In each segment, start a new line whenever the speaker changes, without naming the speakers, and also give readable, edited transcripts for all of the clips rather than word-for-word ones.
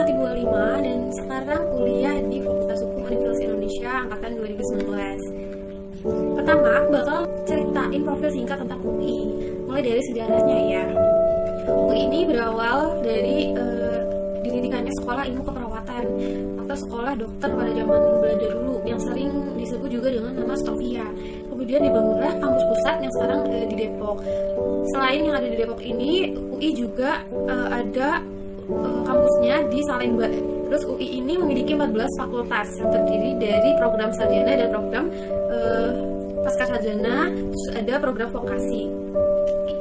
Melati 25 dan sekarang kuliah di Fakultas Hukum Universitas Indonesia angkatan 2019. Pertama, aku bakal ceritain profil singkat tentang UI, mulai dari sejarahnya ya. UI ini berawal dari didirikannya sekolah ilmu keperawatan atau sekolah dokter pada zaman Belanda dulu yang sering disebut juga dengan nama Stovia. Kemudian dibangunlah kampus pusat yang sekarang di Depok. Selain yang ada di Depok ini, UI juga ada kampusnya di Salemba. Terus UI ini memiliki 14 fakultas yang terdiri dari program sarjana dan program pasca sarjana, terus ada program vokasi.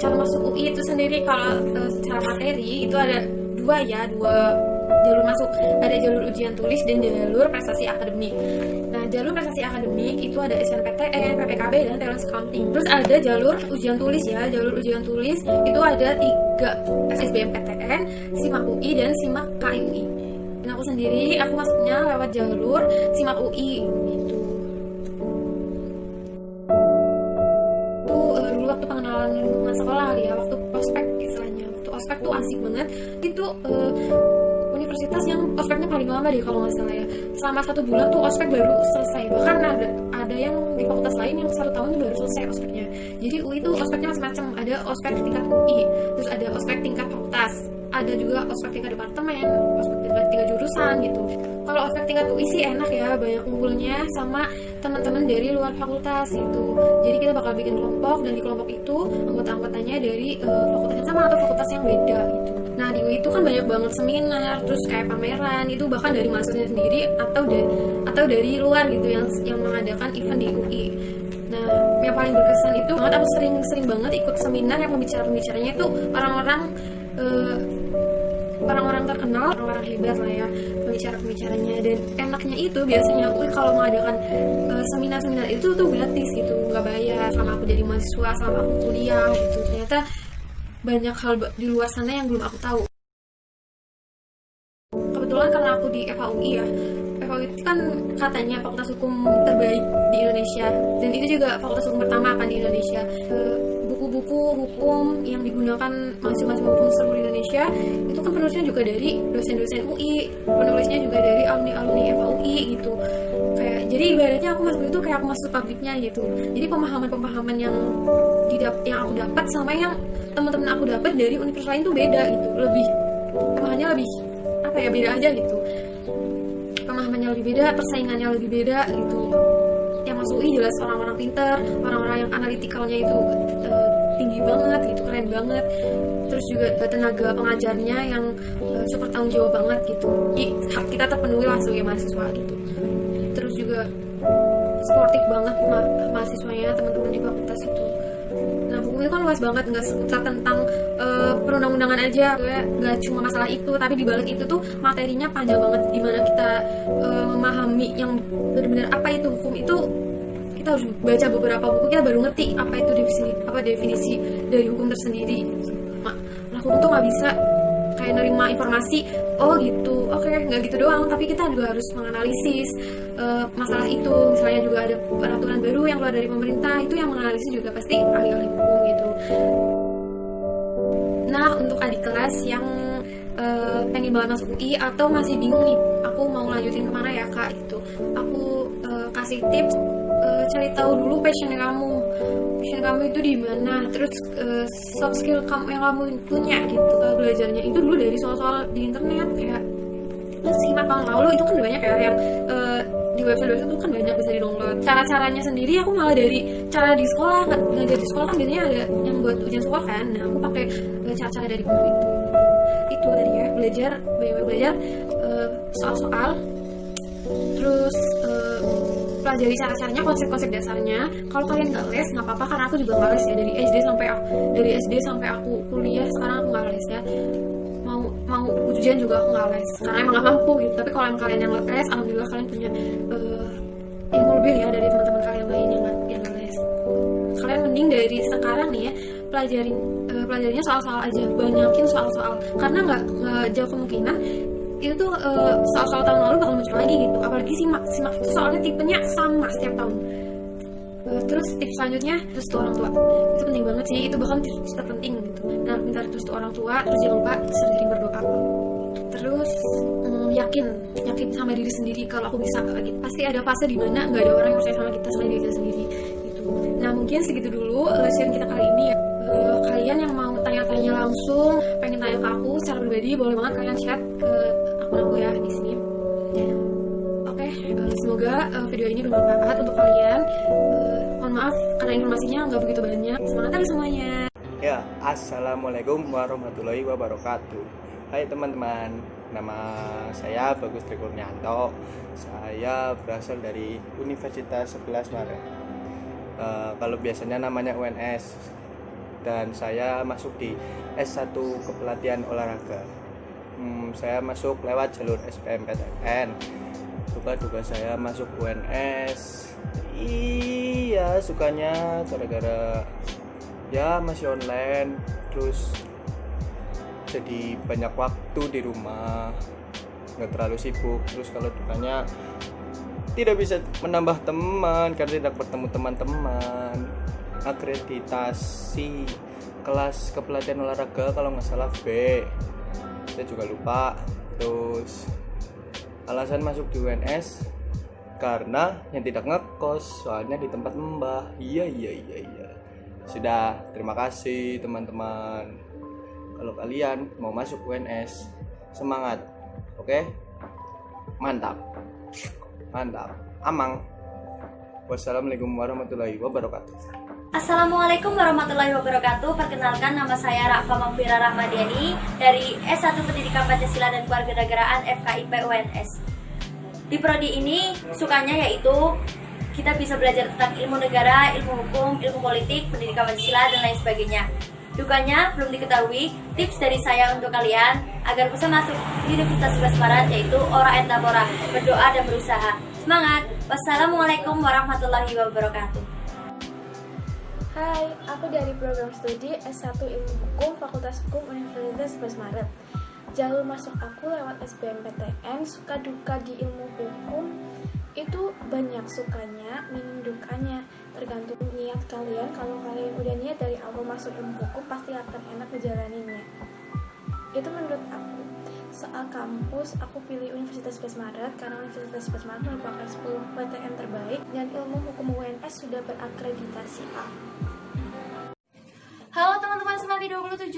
Cara masuk UI itu sendiri kalau secara materi itu ada dua jalur masuk, ada jalur ujian tulis dan jalur prestasi akademik. Nah, jalur prestasi akademik itu ada SNPTN, PPKB dan talent scouting. Terus ada jalur ujian tulis ya, jalur ujian tulis itu ada 3 SBMPTN, SIMAK UI dan SIMAK KIUI. Dan aku sendiri aku masuknya lewat jalur SIMAK UI gitu. Dulu waktu pengenalan lingkungan sekolah ya, waktu ospek istilahnya, waktu ospek tuh asik banget. Itu universitas yang ospeknya paling lama deh kalau nggak salah ya. Selama 1 bulan tuh ospek baru selesai. Bahkan ada yang di fakultas lain yang 1 tahun baru selesai ospeknya. Jadi UI itu ospeknya macam-macam. Ada ospek tingkat UI, terus ada ospek tingkat fakultas, ada juga ospek tingkat departemen, ospek tingkat jurusan gitu. Kalau ospek tingkat UI sih enak ya, banyak kumpulnya sama teman-teman dari luar fakultas gitu. Jadi kita bakal bikin kelompok dan di kelompok itu anggota-anggotanya dari fakultas yang sama atau fakultas yang beda gitu. Nah, di UI itu kan banyak banget seminar, terus kayak pameran itu bahkan dari mahasiswanya sendiri atau dari luar gitu yang mengadakan event di UI. Nah, yang paling berkesan itu banget aku sering banget ikut seminar yang pembicaranya itu orang-orang terkenal, orang-orang hebat lah ya pembicaranya. Dan enaknya itu biasanya UI kalau mengadakan seminar-seminar itu tuh gratis gitu, nggak bayar sama aku jadi mahasiswa, sama aku kuliah gitu. Ternyata banyak hal di luar sana yang belum aku tahu. Kebetulan karena aku di FHUI ya, FHUI itu kan katanya fakultas hukum terbaik di Indonesia, dan itu juga fakultas hukum pertama kan di Indonesia. Buku-buku hukum yang digunakan mahasiswa hukum seluruh Indonesia itu kan penulisnya juga dari dosen-dosen UI, penulisnya juga dari alumni FHUI gitu. Kayak jadi ibaratnya aku masuk itu kayak aku masuk pabriknya gitu. Jadi pemahaman yang aku dapat sama yang teman-teman aku dapat dari universitas lain tuh beda gitu. Pemahamannya lebih beda aja gitu. Pemahamannya lebih beda, persaingannya lebih beda gitu. Yang masuk UI jelas orang-orang pintar, orang-orang yang analitikalnya itu tinggi banget gitu, keren banget. Terus juga tenaga pengajarnya yang super tanggung jawab banget gitu. Jadi hak kita terpenuhi lah sebagai mahasiswa gitu. Terus juga sportif banget mahasiswanya, teman-teman di fakultas itu. Nah, buku itu kan luas banget, nggak seputar tentang perundang-undangan aja, nggak cuma masalah itu, tapi di balik itu tuh materinya panjang banget, dimana kita memahami yang benar-benar apa itu hukum itu. Kita harus baca beberapa buku, kita baru ngerti apa itu definisi dari hukum tersendiri. Nah, hukum tuh nggak bisa kayak nerima informasi, oh gitu, oke, nggak gitu doang, tapi kita juga harus menganalisis masalah itu. Misalnya juga ada peraturan baru yang keluar dari pemerintah, itu yang menganalisis juga pasti ahli-ahli hukum gitu. Nah, untuk adik kelas yang pengen banget masuk UI atau masih bingung nih, aku mau lanjutin kemana ya kak gitu, aku kasih tips. Cari tahu dulu passion kamu itu di mana, terus soft skill yang kamu punya gitu. Belajarnya itu dulu dari soal-soal di internet, kayak 5 tahun lalu itu kan banyak ya yang di website itu kan banyak bisa di-download. Cara-caranya sendiri aku malah dari cara di sekolah, ngajar di sekolah kan biasanya ada yang buat ujian sekolah kan. Nah, aku pakai cara-cara dari buku itu tadi ya, belajar soal-soal, terus pelajari cara-caranya, konsep-konsep dasarnya. Kalau kalian nggak les nggak apa-apa, karena aku juga nggak les ya dari SD sampai aku kuliah. Sekarang aku nggak les ya, mau ujian juga aku nggak les karena emang nggak mampu gitu. Tapi kalau kalian yang les, alhamdulillah kalian punya ilmu lebih ya dari teman-teman kalian lain yang nggak les. Kalian mending dari sekarang nih ya pelajarinya soal-soal aja, banyakin soal-soal, karena nggak jauh kemungkinan itu tuh soal-soal tahun lalu bakal muncul lagi gitu. Apalagi simak itu soalnya tipenya sama setiap tahun. Terus tips selanjutnya, terus tuh orang tua, itu penting banget sih, itu bahkan tips terpenting gitu. Nah, minta terus tuh orang tua, terus jangan lupa sering berdoa. Terus yakin sama diri sendiri kalau aku bisa gitu. Pasti ada fase dimana nggak ada orang yang percaya sama kita selain diri kita sendiri gitu. Nah mungkin segitu dulu sharing kita kali ini ya. Kalian yang mau tanya-tanya langsung, pengen tanya ke aku secara pribadi, boleh banget kalian chat ke akun aku ya di sini. Oke, semoga video ini bermanfaat untuk kalian. Mohon maaf karena informasinya nggak begitu banyak. Semangat terus semuanya.
Ya, assalamualaikum warahmatullahi wabarakatuh. Hai teman-teman, nama saya Bagus Trikurnianto. Saya berasal dari Universitas 11 Maret. Kalau biasanya namanya UNS. Dan saya masuk di S1 Kepelatihan Olahraga. Saya masuk lewat jalur SBMPTN. Duga saya masuk UNS. Iya, sukanya gara-gara ya masih online, terus jadi banyak waktu di rumah, nggak terlalu sibuk. Terus kalau dukanya tidak bisa menambah teman karena tidak bertemu teman-teman. Akreditasi kelas kepelatihan olahraga kalau nggak salah B, saya juga lupa. Terus alasan masuk di UNS karena yang tidak ngekos, soalnya di tempat mbah. Iya. Sudah, terima kasih teman-teman. Kalau kalian mau masuk UNS, semangat. Oke? Mantap. Amang. Wassalamualaikum warahmatullahi wabarakatuh.
Assalamualaikum warahmatullahi wabarakatuh. Perkenalkan, nama saya Rafa Mafira Rahmadiani dari S1 Pendidikan Pancasila dan Kewarganegaraan FKIP UNS. Di prodi ini sukanya yaitu kita bisa belajar tentang ilmu negara, ilmu hukum, ilmu politik, pendidikan Pancasila, dan lain sebagainya. Dukanya belum diketahui. Tips dari saya untuk kalian agar bisa masuk di Universitas 11 Maret yaitu Ora et Labora, berdoa dan berusaha. Semangat. Wassalamualaikum warahmatullahi wabarakatuh.
Hai, aku dari program studi S1 Ilmu Hukum Fakultas Hukum Universitas 11 Maret. Jalur masuk aku lewat SBMPTN. Suka duka di ilmu hukum itu banyak, sukanya, minim dukanya, tergantung niat kalian. Kalau kalian udah niat dari awal masuk ilmu hukum, pasti akan enak menjalaninya. Itu menurut aku. Soal kampus, aku pilih Universitas 11 Maret karena Universitas 11 Maret merupakan 10 PTN terbaik dan ilmu hukum UNS sudah berakreditasi A.
Halo teman-teman Semanti 27.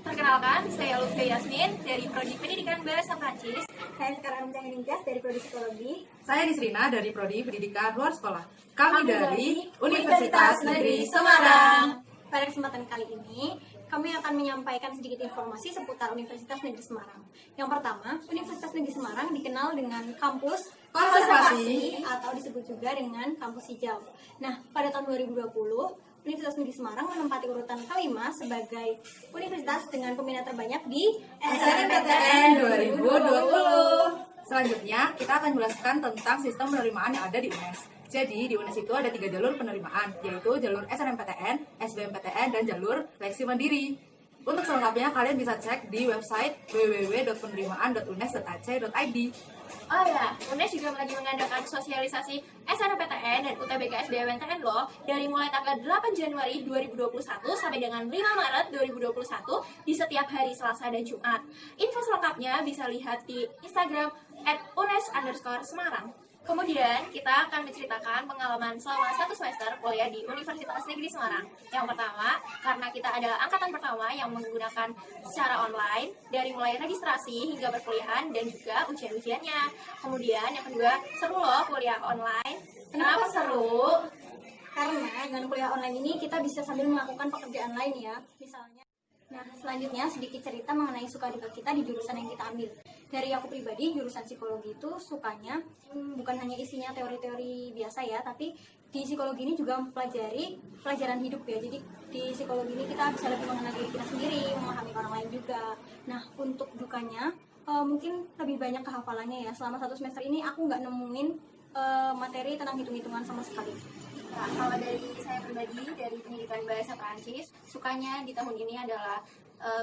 Perkenalkan, saya Lutfi Yasmin dari Prodi Pendidikan Bahasa Prancis.
Saya sekarang Mencari Ningkas dari Prodi Psikologi.
Saya Disrina dari Prodi Pendidikan Luar Sekolah. Kami dari Universitas Negeri Semarang.
Pada kesempatan kali ini, kami akan menyampaikan sedikit informasi seputar Universitas Negeri Semarang. Yang pertama, Universitas Negeri Semarang dikenal dengan kampus
konservasi
atau disebut juga dengan kampus hijau. Nah, pada tahun 2020, Universitas Negeri Semarang menempati urutan kelima sebagai universitas dengan peminat terbanyak di
SNMPTN 2020. Selanjutnya, kita akan menjelaskan tentang sistem penerimaan yang ada di UNES. Jadi, di UNES itu ada 3 jalur penerimaan, yaitu jalur SNMPTN, SBMPTN, dan jalur seleksi mandiri. Untuk selengkapnya, kalian bisa cek di website www.penerimaan.unes.ac.id.
Oh ya, UNES juga lagi mengadakan sosialisasi SNMPTN dan UTBK SBMPTN loh dari mulai tanggal 8 Januari 2021 sampai dengan 5 Maret 2021 di setiap hari Selasa dan Jumat. Info selengkapnya bisa lihat di Instagram @unes_semarang. Kemudian kita akan menceritakan pengalaman selama 1 semester kuliah di Universitas Negeri Semarang. Yang pertama, karena kita adalah angkatan pertama yang menggunakan secara online dari mulai registrasi hingga perkuliahan dan juga ujian-ujiannya. Kemudian yang kedua, seru loh kuliah online. Kenapa seru?
Karena dengan kuliah online ini kita bisa sambil melakukan pekerjaan lain ya, misalnya. Nah, selanjutnya sedikit cerita mengenai suka duka kita di jurusan yang kita ambil. Dari aku pribadi, jurusan psikologi itu sukanya bukan hanya isinya teori-teori biasa ya, tapi di psikologi ini juga mempelajari pelajaran hidup ya. Jadi di psikologi ini kita bisa lebih mengenal diri kita sendiri, memahami orang lain juga. Nah, untuk dukanya mungkin lebih banyak kehafalannya ya. Selama 1 semester ini aku nggak nemuin materi tentang hitung-hitungan sama sekali.
Nah, kalau dari saya pribadi, dari pendidikan bahasa Prancis, sukanya di tahun ini adalah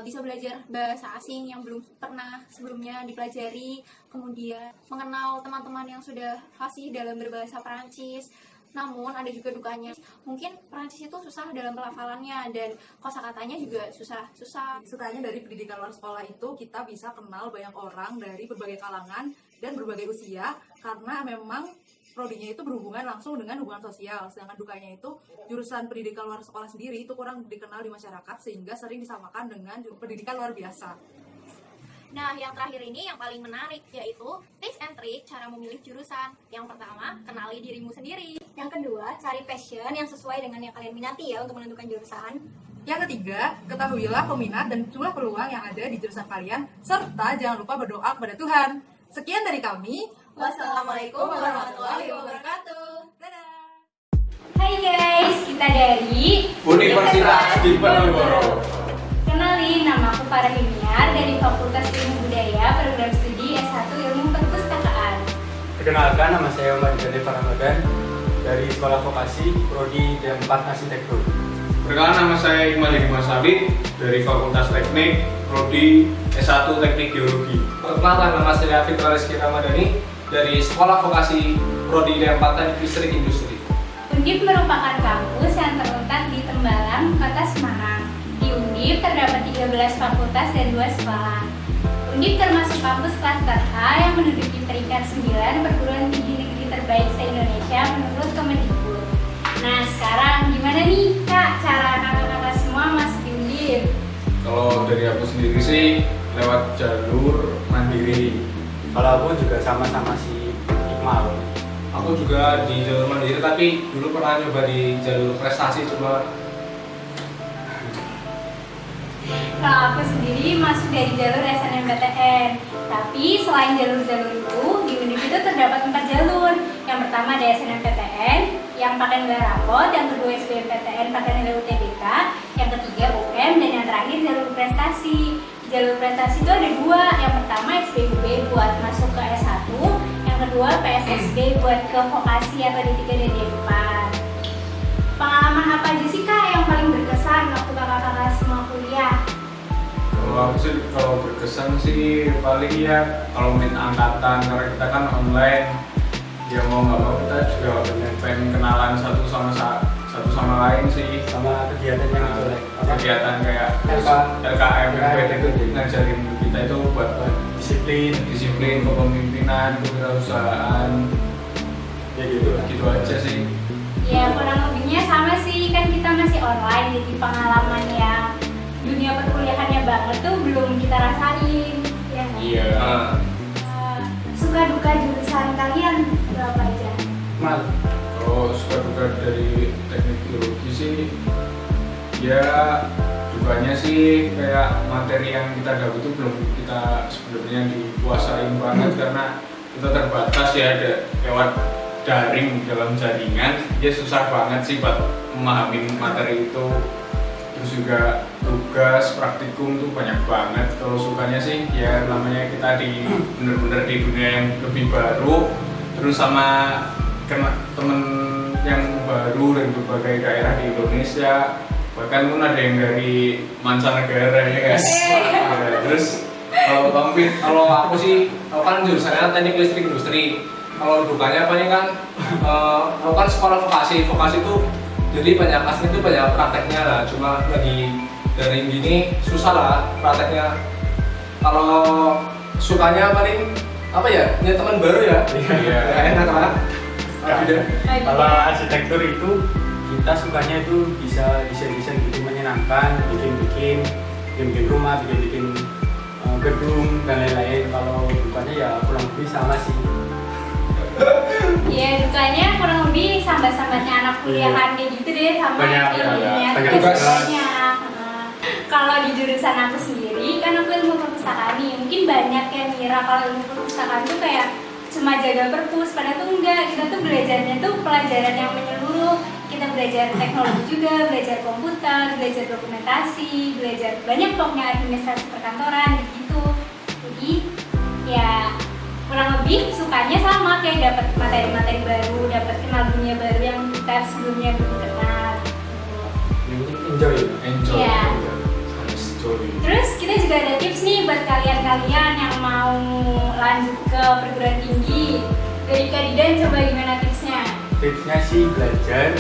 bisa belajar bahasa asing yang belum pernah sebelumnya dipelajari, kemudian mengenal teman-teman yang sudah fasih dalam berbahasa Prancis,
Namun ada juga dukanya. Mungkin Perancis itu susah dalam pelafalannya dan kosakatanya juga susah.
Sukanya dari pendidikan luar sekolah itu kita bisa kenal banyak orang dari berbagai kalangan dan berbagai usia, karena memang prodinya itu berhubungan langsung dengan hubungan sosial. Sedangkan dukanya itu jurusan pendidikan luar sekolah sendiri itu kurang dikenal di masyarakat sehingga sering disamakan dengan pendidikan luar biasa.
Nah, yang terakhir ini yang paling menarik, yaitu tips and trick cara memilih jurusan. Yang pertama, kenali dirimu sendiri. Yang kedua, cari passion yang sesuai dengan yang kalian minati ya untuk menentukan jurusan.
Yang ketiga, ketahuilah peminat dan jumlah peluang yang ada di jurusan kalian, serta jangan lupa berdoa kepada Tuhan. Sekian dari kami.
Wassalamualaikum warahmatullahi wabarakatuh.
Dadah!
Hai guys, kita dari
Universitas Diponegoro.
Kenalin, nama aku Farah Himiar dari Fakultas Ilmu Budaya, program studi S1 Ilmu Perpustakaan.
Perkenalkan, nama saya Umar Jani Faramadan dari Sekolah Vokasi Prodi D4 Arsitektur.
Perkenalkan, nama saya Iqbal Hikmah Sabit dari Fakultas Teknik Prodi S1 Teknik Geologi.
Perkenalkan, nama saya Fitra Rizky Ramadhani dari Sekolah Vokasi Prodi D4 Listrik Industri.
Undip merupakan kampus yang terletak di Tembalang, Kota Semarang. Di Undip terdapat 13 fakultas dan 2 sekolah. Undip termasuk kampus klaster A yang menduduki peringkat 9 perguruan tinggi negeri terbaik se-Indonesia menurut Kemendikbud. Nah, sekarang gimana nih Kak cara kakak-kakak semua masuk di Undip?
Kalau dari aku sendiri sih lewat jalur mandiri.
Kalau aku juga sama-sama si Iqmal.
Aku juga di jalur mandiri, tapi dulu pernah nyoba di jalur prestasi, cuma
Kalau aku sendiri masuk dari jalur SNMPTN. Tapi selain jalur-jalur itu, di Undip itu terdapat 4 jalur. Yang pertama ada SNMPTN, yang pakai nilai rapot, yang kedua SBMPTN pakai nilai UTBK, yang ketiga UM, dan yang terakhir jalur prestasi. Jalur prestasi itu ada 2. Yang pertama SBUB buat masuk ke S1, yang kedua PSSB buat ke vokasi atau D3 dan D4. Pengalaman apa aja sih Kak yang paling berkesan waktu kakak-kakak semua kuliah?
kalau aku sih kalau berkesan sih paling ya kalau main angkatan, karena kita kan online, ya mau nggak mau kita juga pengen kenalan satu sama lain sih.
Sama kegiatannya gitu lah.
Kegiatan kayak LKM ngajarin kita itu buat disiplin, kepemimpinan, kewirausahaan,
Ya gitu lah.
gitu aja sih.
Ya kurang lebihnya sama sih, kan kita masih online, jadi pengalaman yang dunia perkuliahannya banget tuh belum kita rasain ya nggak?
Iya.
Suka duka jurusan kalian berapa aja?
Mal,
Kalau suka duka dari teknik geologi sih, ya dukanya sih kayak materi yang kita dapat itu belum kita sebenarnya dikuasain banget karena kita terbatas ya lewat daring dalam jaringan, dia susah banget sih buat memahami materi itu. Terus juga tugas praktikum tuh banyak banget. Kalau sukanya sih ya namanya kita bener-bener di dunia yang lebih baru, terus sama temen yang baru dari berbagai daerah di Indonesia, bahkan pun ada yang dari mancanegara ya guys. Ya, terus kalau aku sih, aku kan jurusannya teknik listrik industri. Kalau dukanya apa nih kan, aku kan sekolah vokasi itu jadi banyak asli itu banyak prakteknya lah, cuma lagi daring gini susah lah prakteknya. Kalau sukanya paling apa ya, punya teman baru ya. Iya. Enak lah.
kalau arsitektur itu kita sukanya itu bisa desain gitu menyenangkan, bikin rumah, bikin gedung dan lain-lain. Kalau dukanya ya kurang lebih sama sih.
Ya dukanya kurang lebih sambat-sambatnya anak kuliahan kayak gitu deh, sama ininya tugasnya. Kalau di jurusan aku sendiri, kan aku ilmu perpustakaan nih, mungkin banyak yang ngira kalau ilmu perpustakaan tuh kayak cuma jaga perpus, padahal tuh enggak. Kita tuh belajarnya tuh pelajaran yang menyeluruh. Kita belajar teknologi juga, belajar komputer, belajar dokumentasi, belajar banyak pokoknya administrasi perkantoran gitu. Jadi ya kurang lebih sukanya sama, kayak dapat materi-materi baru, dapat kenal dunia baru yang kita sebelumnya belum kenal.
Enjoy.
Iya.
Enjoy.
Terus kita juga ada tips nih buat kalian yang mau lanjut ke perguruan tinggi. Dari Kak Didan, coba gimana tipsnya?
tipsnya sih belajar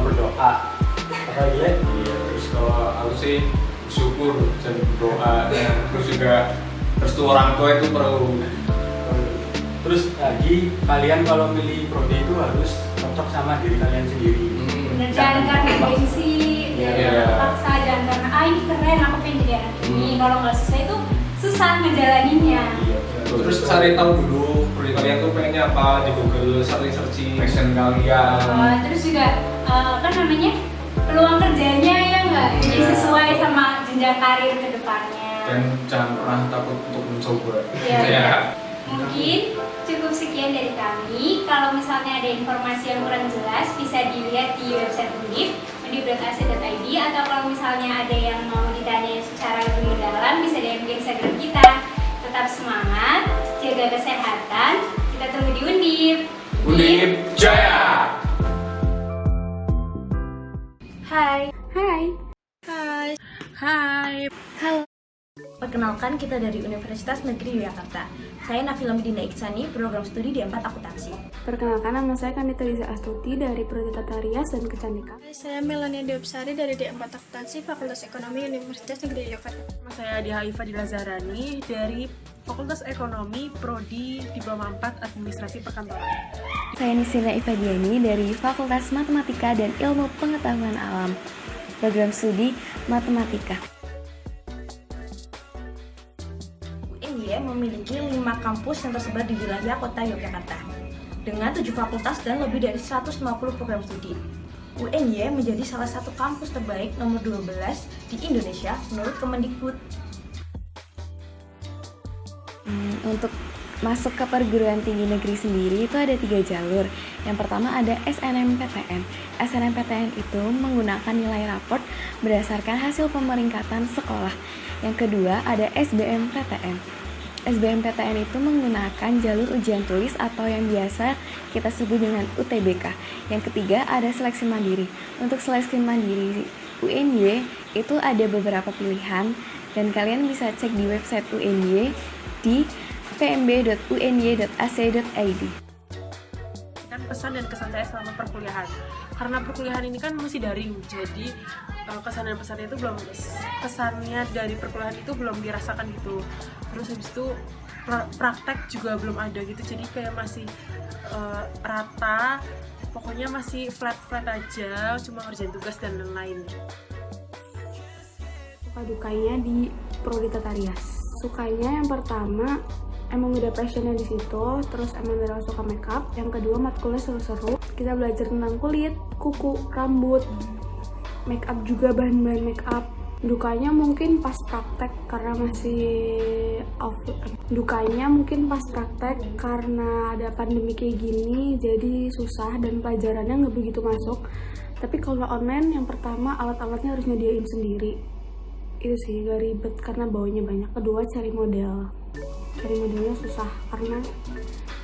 berdoa. Apa ya?
Iya, terus kalau aku sih bersyukur dan berdoa, terus juga restu orang tua itu perlu.
Terus lagi kalian kalau milih prodi itu harus cocok sama diri kalian sendiri.
Dan jangan karena gengsi,
Iya.
paksa, jangan karena ini keren aku pengen jadi anak ini. Kalau nggak sesuai itu susah ngejalaninnya.
Iya. Terus cari tahu dulu prodi kalian tuh pengennya apa di Google, searching passion kalian.
Terus juga apa namanya peluang kerjanya ya nggak, jadi
Iya.
sesuai sama jenjang karir ke depannya.
Dan jangan pernah takut untuk mencoba.
Iya.
Ya.
Mungkin cukup sekian dari kami. Kalau misalnya ada informasi yang kurang jelas, bisa dilihat di website Undip, undip.ac.id, atau kalau misalnya ada yang mau ditanya secara lebih mendalam, bisa DM ke Instagram kita. Tetap semangat, jaga kesehatan. Kita tunggu di Undip.
Undip Jaya.
Hai.
Hai.
Hai. Hai.
Halo, perkenalkan kita dari Universitas Negeri Yogyakarta. Saya Nafila Medina Iksani, program studi D4 Akuntansi.
Perkenalkan, nama saya Kanita Riza Astuti dari Prodi Tata Rias dan Kecantikan.
Saya Melania Deopsari dari D4 Akuntansi Fakultas Ekonomi Universitas Negeri Yogyakarta.
Saya Diha Ifadila Zahrani dari Fakultas Ekonomi Prodi Diploma 4 Administrasi Perkantoran.
Saya Nisina Ifadiani dari Fakultas Matematika dan Ilmu Pengetahuan Alam, program studi Matematika.
UNY memiliki 5 kampus yang tersebar di wilayah kota Yogyakarta dengan 7 fakultas dan lebih dari 150 program studi. UNY menjadi salah satu kampus terbaik nomor 12 di Indonesia menurut Kemendikbud.
Untuk masuk ke perguruan tinggi negeri sendiri itu ada 3 jalur. Yang pertama ada SNMPTN. SNMPTN itu menggunakan nilai raport berdasarkan hasil pemeringkatan sekolah. Yang kedua ada SBMPTN. SBMPTN itu menggunakan jalur ujian tulis atau yang biasa kita sebut dengan UTBK. Yang ketiga ada seleksi mandiri. Untuk seleksi mandiri UNY itu ada beberapa pilihan dan kalian bisa cek di website UNY di pmb.uny.ac.id.
Kan pesan dan kesan saya selama perkuliahan. Karena perkuliahan ini kan masih daring, jadi kesan dan pesannya itu belum, kesannya dari perkuliahan itu belum dirasakan gitu. Terus habis itu praktek juga belum ada gitu, jadi kayak masih rata, pokoknya masih flat aja, cuma ngerjain tugas dan lain-lain.
Suka dukanya di Prodi Tata Rias. Sukanya yang pertama emang udah passionnya di situ, terus emang dari suka makeup. Yang kedua matkulnya seru-seru, kita belajar tentang kulit, kuku, rambut, makeup juga, bahan-bahan makeup. Dukanya mungkin pas praktek karena masih karena ada pandemi kayak gini, jadi susah dan pelajarannya nggak begitu masuk. Tapi kalau online yang pertama alat-alatnya harus nyediain sendiri, itu sih gak ribet karena bawanya banyak. Kedua cari modelnya susah karena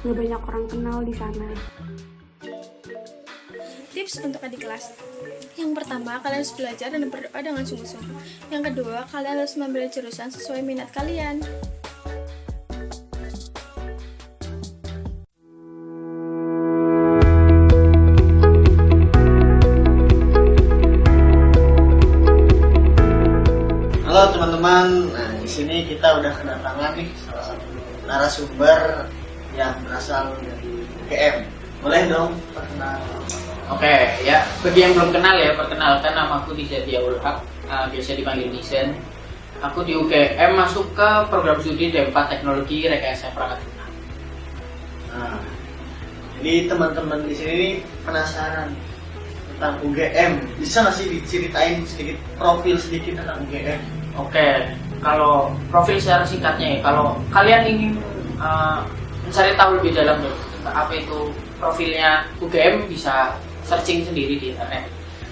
nggak banyak orang kenal di sana.
Tips untuk adik kelas. Yang pertama, kalian harus belajar dan berdoa dengan sungguh-sungguh. Yang kedua, kalian harus memilih jurusan sesuai minat kalian.
Halo teman-teman, nah di sini kita udah kedatangan nih salah satu narasumber yang berasal dari UGM. Boleh dong perkenalan?
Oke, ya bagi yang belum kenal ya, perkenalkan namaku Diza Diaul Haq, biasa dipanggil Nizen. Aku di UGM masuk ke program studi D4 Teknologi Rekayasa Perangkat Lunak.
Nah, jadi teman-teman di sini penasaran tentang UGM. Bisa nggak sih diceritain sedikit profil sedikit tentang UGM?
Oke, kalau profil secara singkatnya ya, kalau kalian ingin mencari tahu lebih dalam tentang apa itu profilnya UGM, bisa searching sendiri di internet.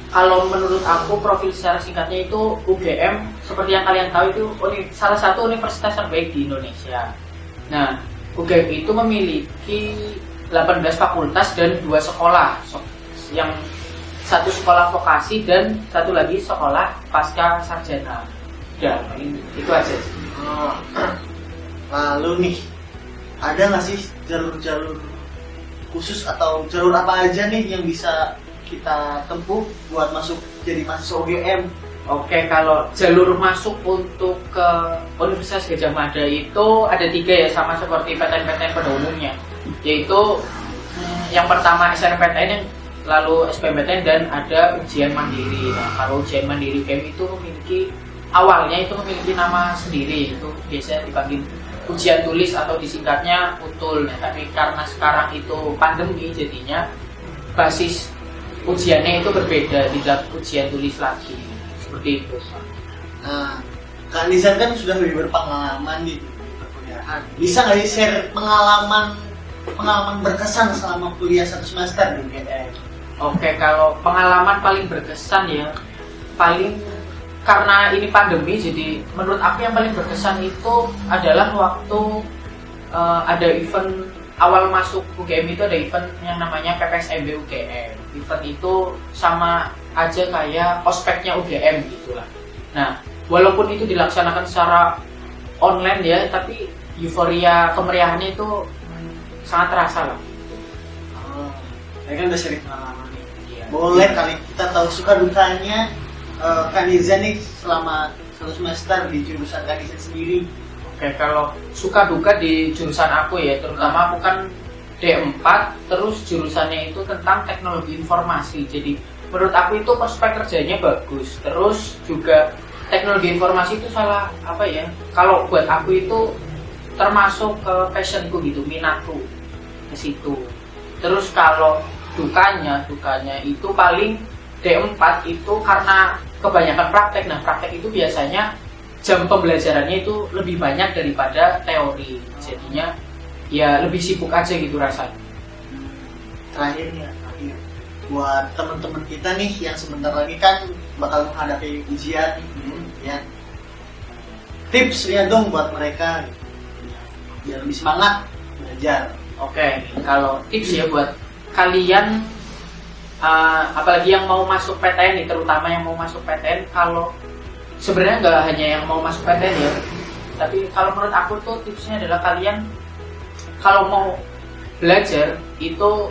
Kalau menurut aku profil secara singkatnya itu UGM seperti yang kalian tahu itu salah satu universitas terbaik di Indonesia. Nah, UGM itu memiliki 18 fakultas dan 2 sekolah, yang satu sekolah vokasi dan satu lagi sekolah pasca sarjana. Ya, itu aja.
Lalu nih, ada nggak sih jalur-jalur khusus atau jalur apa aja nih yang bisa kita tempuh buat masuk jadi mahasiswa UGM?
Oke, kalau jalur masuk untuk ke Universitas Gadjah Mada itu ada 3 ya, sama seperti PTN-PTN pada umumnya, yaitu yang pertama SNMPTN, lalu SBMPTN, dan ada ujian mandiri. Nah, kalau ujian mandiri UGM itu awalnya memiliki nama sendiri, itu biasanya dipanggil ujian tulis atau disingkatnya UTUL. Nah, tapi karena sekarang itu pandemi, jadinya basis ujiannya itu berbeda, tidak ujian tulis lagi. Seperti itu.
Nah, Kak Nizan kan sudah lebih berpengalaman di perkuliahan. Bisa nggak sih share pengalaman berkesan selama kuliah 1 semester di UGM?
Oke, kalau pengalaman paling berkesan ya, karena ini pandemi, jadi menurut aku yang paling berkesan itu adalah waktu ada event awal masuk UGM itu, ada event yang namanya PPSMB UGM. Event itu sama aja kayak ospeknya UGM gitulah. Nah, walaupun itu dilaksanakan secara online ya, tapi euforia kemeriahannya itu sangat terasa lah.
Saya kan udah sering pengalaman nih. Iya. Boleh kali kita tahu suka dukanya Kak Nizan nih selama 1 semester di jurusan Kak Nizan sendiri.
Oke, kalau suka duka di jurusan aku ya, terutama aku kan D4, terus jurusannya itu tentang teknologi informasi. Jadi menurut aku itu prospek kerjanya bagus. Terus juga teknologi informasi itu kalau buat aku itu termasuk ke passionku gitu, minatku ke situ. Terus kalau dukanya itu paling D4 itu karena kebanyakan praktek. Nah, praktek itu biasanya jam pembelajarannya itu lebih banyak daripada teori. Jadinya ya lebih sibuk aja gitu rasanya.
Terakhir buat teman-teman kita nih yang sebentar lagi kan bakal menghadapi ujian ya. Tipsnya dong buat mereka biar lebih semangat belajar.
Oke, kalau tips ya buat kalian apalagi yang mau masuk PTN nih, terutama yang mau masuk PTN, kalau sebenarnya nggak hanya yang mau masuk PTN ya, tapi kalau menurut aku tuh tipsnya adalah kalian kalau mau belajar itu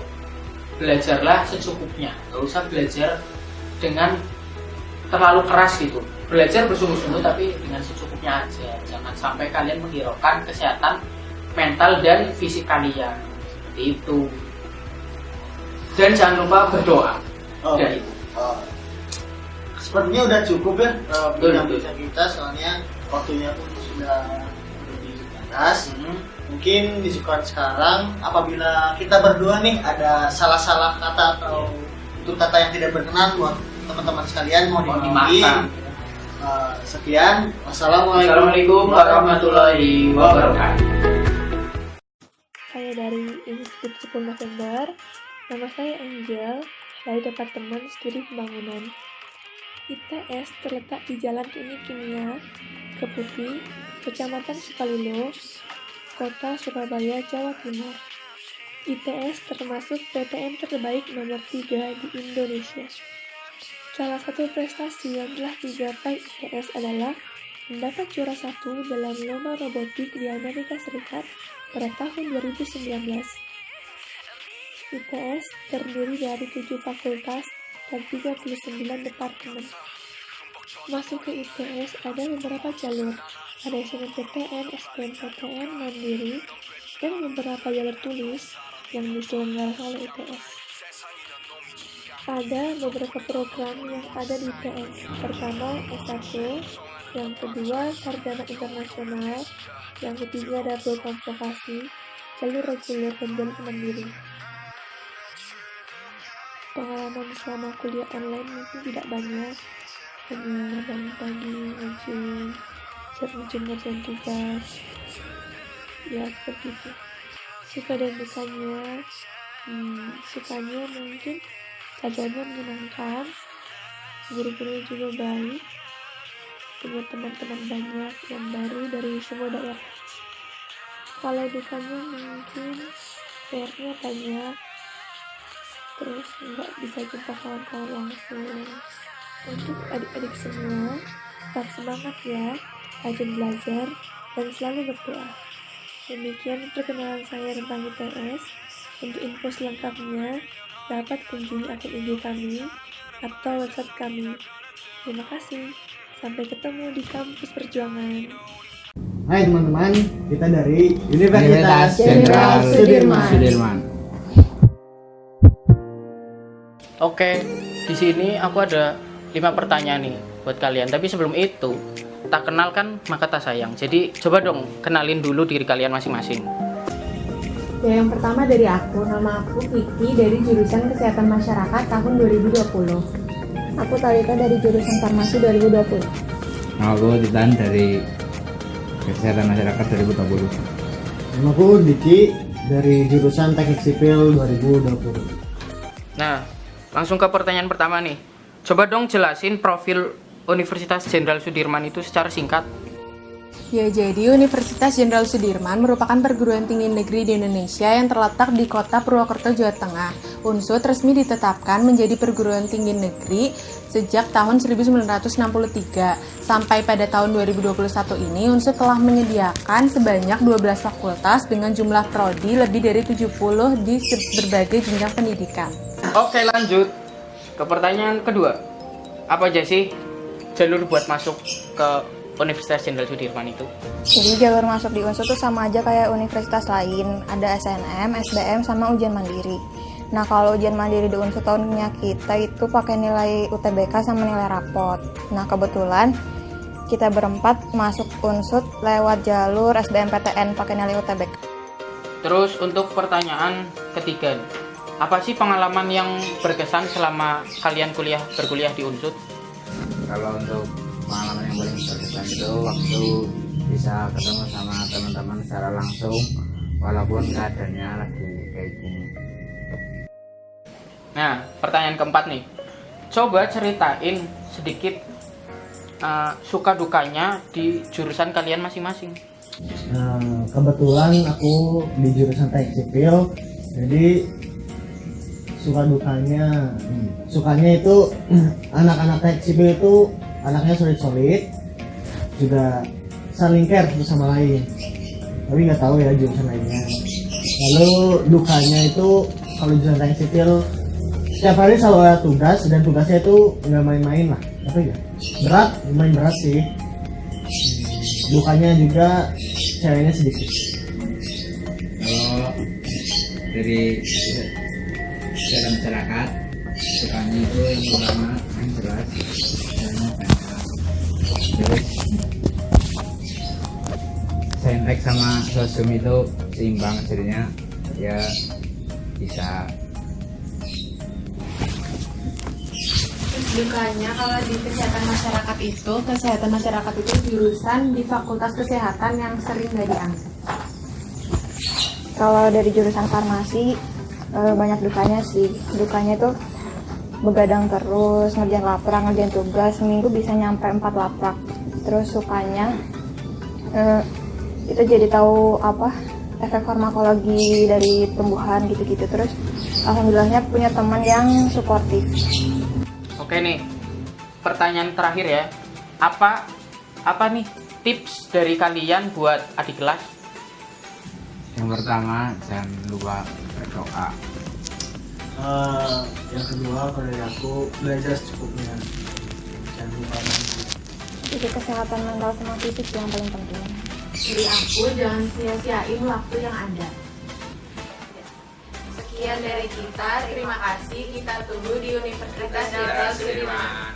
belajarlah secukupnya, nggak usah belajar dengan terlalu keras gitu. Belajar bersungguh-sungguh tapi dengan secukupnya aja, jangan sampai kalian menghiraukan kesehatan mental dan fisik kalian, seperti itu. Dan jangan lupa berdoa. Dan itu.
Sepertinya udah cukup ya bincang-bincang kita, soalnya waktunya pun sudah lebih terbatas. Mungkin disukai sekarang apabila kita berdua nih ada salah-salah kata atau tutur kata yang tidak berkenan buat teman-teman sekalian mohon dimaafkan. Sekian,
wassalamualaikum warahmatullahi wabarakatuh.
Saya dari Institut 10 November. Nama saya Angel dari Departemen Studi Pembangunan. ITS terletak di Jalan Uni Kimia, Keputi, Kecamatan Sukalilo, Kota Surabaya, Jawa Timur. ITS termasuk PTN terbaik nomor 3 di Indonesia. Salah satu prestasi yang telah digapai ITS adalah mendapat juara 1 dalam lomba robotik di Amerika Serikat pada tahun 2019. ITS terdiri dari 7 fakultas dan 39 departemen. Masuk ke ITS ada beberapa jalur, ada SNMPTN, SBMPTN, mandiri, dan beberapa jalur tulis yang diselenggarakan oleh ITS. Ada beberapa program yang ada di ITS. Pertama, S1, yang kedua, sarjana internasional, yang ketiga ada program vokasi, jalur reguler, dan jalur mandiri. Pengalaman selama kuliah online mungkin tidak banyak, hanya bangun pagi, ngerjain tugas, ya seperti itu. Suka dan dukanya, sukanya mungkin pelajarannya menyenangkan, guru-gurunya juga baik, punya teman-teman banyak yang baru dari semua daerah. Kalau dukanya mungkin PR-nya banyak, terus nggak bisa jumpa kawan-kawan langsung. Untuk adik-adik semua, tetap semangat ya, rajin belajar dan selalu berdoa. Demikian perkenalan saya tentang ITS. Untuk info selengkapnya dapat kunjungi akun IG kami atau website kami. Terima kasih. Sampai ketemu di kampus perjuangan.
Hai teman-teman, kita dari Universitas Jenderal Sudirman.
Oke, di sini aku ada 5 pertanyaan nih buat kalian. Tapi sebelum itu, tak kenal kan maka tak sayang. Jadi coba dong kenalin dulu diri kalian masing-masing.
Ya, yang pertama dari aku, nama aku Vicky dari jurusan Kesehatan Masyarakat tahun 2020.
Aku Talita dari jurusan Farmasi 2020.
Aku Titan dari Kesehatan Masyarakat 2020.
Nama aku Diki dari jurusan Teknik Sipil 2020.
Nah, langsung ke pertanyaan pertama nih. Coba dong jelasin profil Universitas Jenderal Sudirman itu secara singkat.
Ya, jadi Universitas Jenderal Sudirman merupakan perguruan tinggi negeri di Indonesia yang terletak di kota Purwokerto, Jawa Tengah. UNSUD resmi ditetapkan menjadi perguruan tinggi negeri sejak tahun 1963. Sampai pada tahun 2021 ini, UNSUD telah menyediakan sebanyak 12 fakultas dengan jumlah prodi lebih dari 70 di berbagai jenjang pendidikan.
Oke, lanjut ke pertanyaan kedua. Apa aja sih jalur buat masuk ke Universitas Jenderal Sudirman itu?
Jadi jalur masuk di UNSUD itu sama aja kayak universitas lain. Ada SNM, SBM, sama ujian mandiri. Nah, kalau ujian mandiri di UNSUD tahunnya kita itu pakai nilai UTBK sama nilai rapot. Nah, kebetulan kita berempat masuk UNSUD lewat jalur SBMPTN pakai nilai UTBK.
Terus untuk pertanyaan ketiga, apa sih pengalaman yang berkesan selama kalian berkuliah di UNSUD?
Kalau untuk pengalaman yang paling berkesan itu waktu bisa ketemu sama teman-teman secara langsung walaupun keadaannya lagi kayak gini.
Nah, pertanyaan keempat nih. Coba ceritain sedikit suka dukanya di jurusan kalian masing-masing.
Kebetulan aku di jurusan Teknik Sipil, jadi sukanya itu anak-anak Teknik Sipil itu anaknya solid-solid, juga saling care satu sama lain. Tapi nggak tahu ya jurusan lainnya. Lalu dukanya itu kalau jurusan Teknik Sipil setiap hari selalu ada tugas, dan tugasnya itu nggak main-main lah. Apa ya? Lumayan berat sih. Dukanya juga ceweknya sedikit.
Kalau dari dalam masyarakat, sukanya itu yang pertama yang jelas, caranya banyak. Terus saintek sama sosum itu seimbang, jadinya ya bisa.
Dukanya kalau di kesehatan masyarakat itu jurusan di Fakultas Kesehatan yang sering nggak diangkat.
Kalau dari jurusan farmasi banyak dukanya sih. Dukanya itu begadang terus, ngerjain laporan, ngerjain tugas, seminggu bisa nyampe 4 laprak. Terus sukanya itu jadi tahu efek farmakologi dari tumbuhan gitu-gitu. Terus alhamdulillahnya punya teman yang suportif.
Oke nih, pertanyaan terakhir ya. Apa nih tips dari kalian buat adik kelas?
Yang pertama, jangan lupa berdoa.
Yang kedua, kalau dari aku belajar secukupnya, jangan lupa mandi.
Jadi kesehatan mental sama fisik yang paling penting.
Dari aku, jangan sia-siain waktu yang ada. Sekian dari kita, terima kasih. Kita tunggu di Universitas Jenderal Sudirman.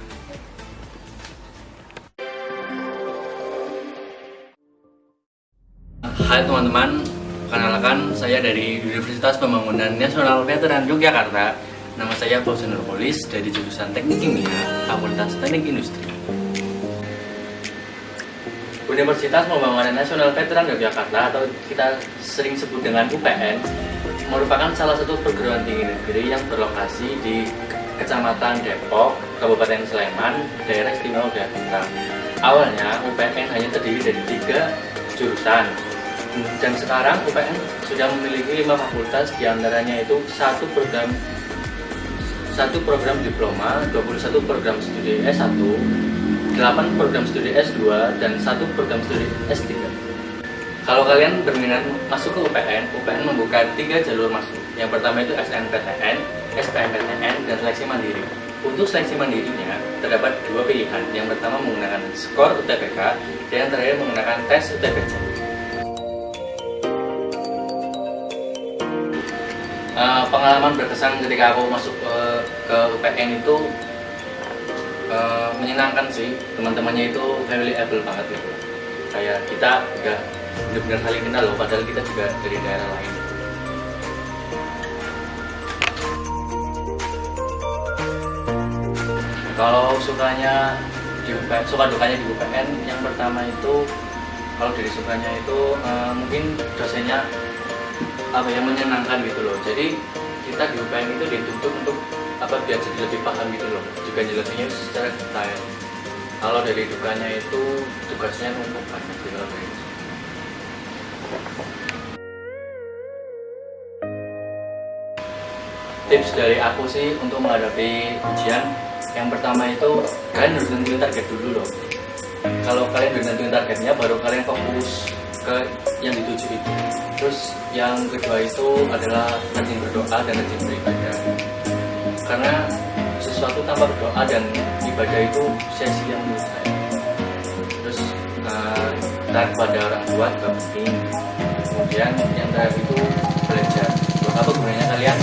Hai teman-teman, perkenalkan saya dari Universitas Pembangunan Nasional Veteran Yogyakarta. Nama saya Fauzan Nurpolis dari jurusan Teknik Kimia, Fakultas Teknik Industri. Universitas Pembangunan Nasional Veteran Yogyakarta atau kita sering sebut dengan UPN merupakan salah satu perguruan tinggi negeri yang berlokasi di Kecamatan Depok, Kabupaten Sleman, Daerah Istimewa Yogyakarta. Awalnya UPN hanya terdiri dari 3 jurusan, dan sekarang UPN sudah memiliki 5 fakultas, diantaranya itu 1 program diploma, 21 program studi S1, 8 program studi S2, dan 1 program studi S3.
Kalau kalian berminat masuk ke UPN membuka 3 jalur masuk. Yang pertama itu SNPTN, SBMPTN, dan seleksi mandiri. Untuk seleksi mandirinya terdapat 2 pilihan. Yang pertama menggunakan skor UTBK, dan yang terakhir menggunakan tes UTBC. Pengalaman berkesan ketika aku masuk ke UPN itu menyenangkan sih. Teman-temannya itu family able banget gitu. Kayak kita udah benar-benar saling kenal loh, padahal kita juga dari daerah lain. Kalau sukanya suka dukanya di UPN, yang pertama itu kalau dari sukanya itu mungkin dosennya yang menyenangkan gitu loh. Jadi kita di UPN itu dituntut untuk biar jadi lebih paham gitu loh, juga jelasinnya secara detail. Kalau dari dukanya itu tugasnya numpuk banyak gitu loh. Tips dari aku sih untuk menghadapi ujian, yang pertama itu kalian harus nentuin target dulu loh. Kalau kalian udah nentuin targetnya, baru kalian fokus ke yang dituju itu. Terus yang kedua itu adalah rajin berdoa dan rajin beribadah. Karena sesuatu tanpa berdoa dan ibadah itu sia-sia menurut saya. Terus taat pada orang tua juga penting. Kemudian yang terakhir itu belajar. Buat apa gunanya kalian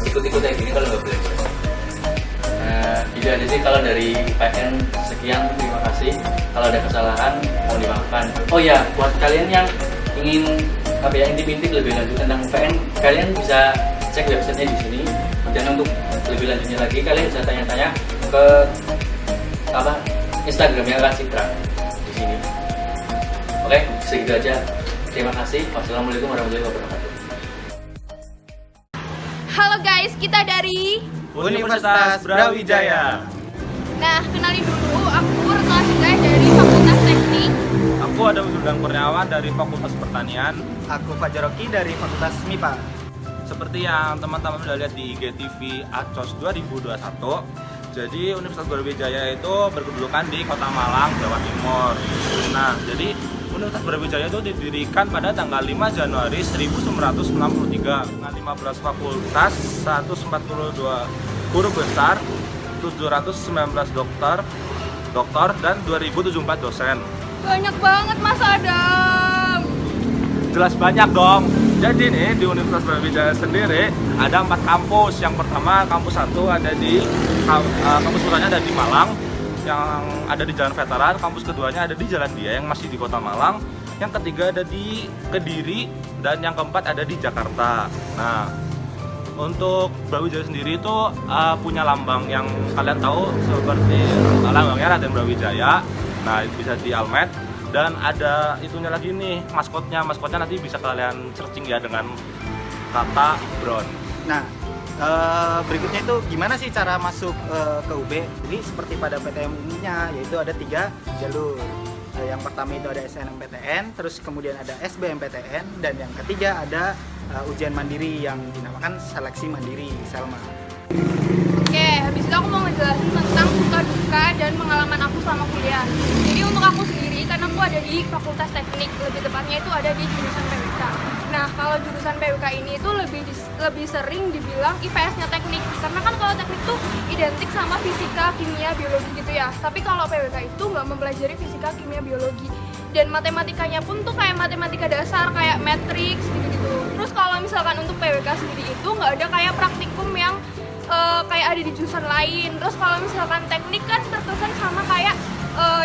ikut-ikut kayak gini kalau nggak belajar? Gitu aja sih kalau dari UPN. Sekian, terima kasih. Kalau ada kesalahan mohon dimaafkan. Oh ya, buat kalian yang ingin intip-intip lebih lanjut tentang UPN, kalian bisa cek websitenya di sini. Dan untuk lebih lanjutnya lagi, kalian bisa tanya-tanya ke Instagramnya Kak Citra di sini. Oke, segitu aja. Terima kasih. Wassalamualaikum warahmatullahi wabarakatuh.
Halo guys, kita dari
Universitas Brawijaya.
Nah, kenalin dulu, aku Retno Asyidah dari Fakultas Teknik.
Aku ada Zuldan Kurniawan dari Fakultas Pertanian.
Aku Fajar Rocky dari Fakultas MIPA.
Seperti yang teman-teman sudah lihat di IGTV ACOS 2021, jadi Universitas Brawijaya itu berkedudukan di Kota Malang, Jawa Timur. Nah, jadi Universitas Brawijaya itu didirikan pada tanggal 5 Januari 1963 dengan 15 fakultas, 142 guru besar, 719 dokter, dan 2074 dosen.
Banyak banget Mas Adam.
Jelas banyak dong. Jadi nih di Universitas Brawijaya sendiri ada 4 kampus. Yang pertama kampus 1 ada di kampus pertanian ada di Malang, yang ada di Jalan Veteran. Kampus keduanya ada di Jalan Dia yang masih di Kota Malang. Yang ketiga ada di Kediri, dan yang keempat ada di Jakarta. Nah, untuk Brawijaya sendiri itu punya lambang yang kalian tahu seperti lambangnya Raden Brawijaya. Nah, itu bisa di Almet. Dan ada itunya lagi nih, maskotnya nanti bisa kalian searching ya dengan kata Brown.
Nah, berikutnya itu gimana sih cara masuk ke UB? Jadi seperti pada PTN umumnya, yaitu ada 3 jalur. Yang pertama itu ada SNMPTN, terus kemudian ada SBMPTN, dan yang ketiga ada ujian mandiri yang dinamakan seleksi mandiri, Selma.
Oke, habis itu aku mau ngejelasin tentang suka duka dan pengalaman aku selama kuliah. Jadi untuk aku sendiri, karena aku ada di Fakultas Teknik, lebih tepatnya itu ada di jurusan PWK. Nah, kalau jurusan PWK ini itu lebih sering dibilang IPS-nya teknik, karena kan kalau teknik tuh identik sama fisika, kimia, biologi gitu ya. Tapi kalau PWK itu nggak mempelajari fisika, kimia, biologi, dan matematikanya pun tuh kayak matematika dasar, kayak matriks gitu-gitu. Terus kalau misalkan untuk PWK sendiri itu nggak ada kayak praktikum yang kayak ada di jurusan lain. Terus kalau misalkan teknik kan terkesan sama kayak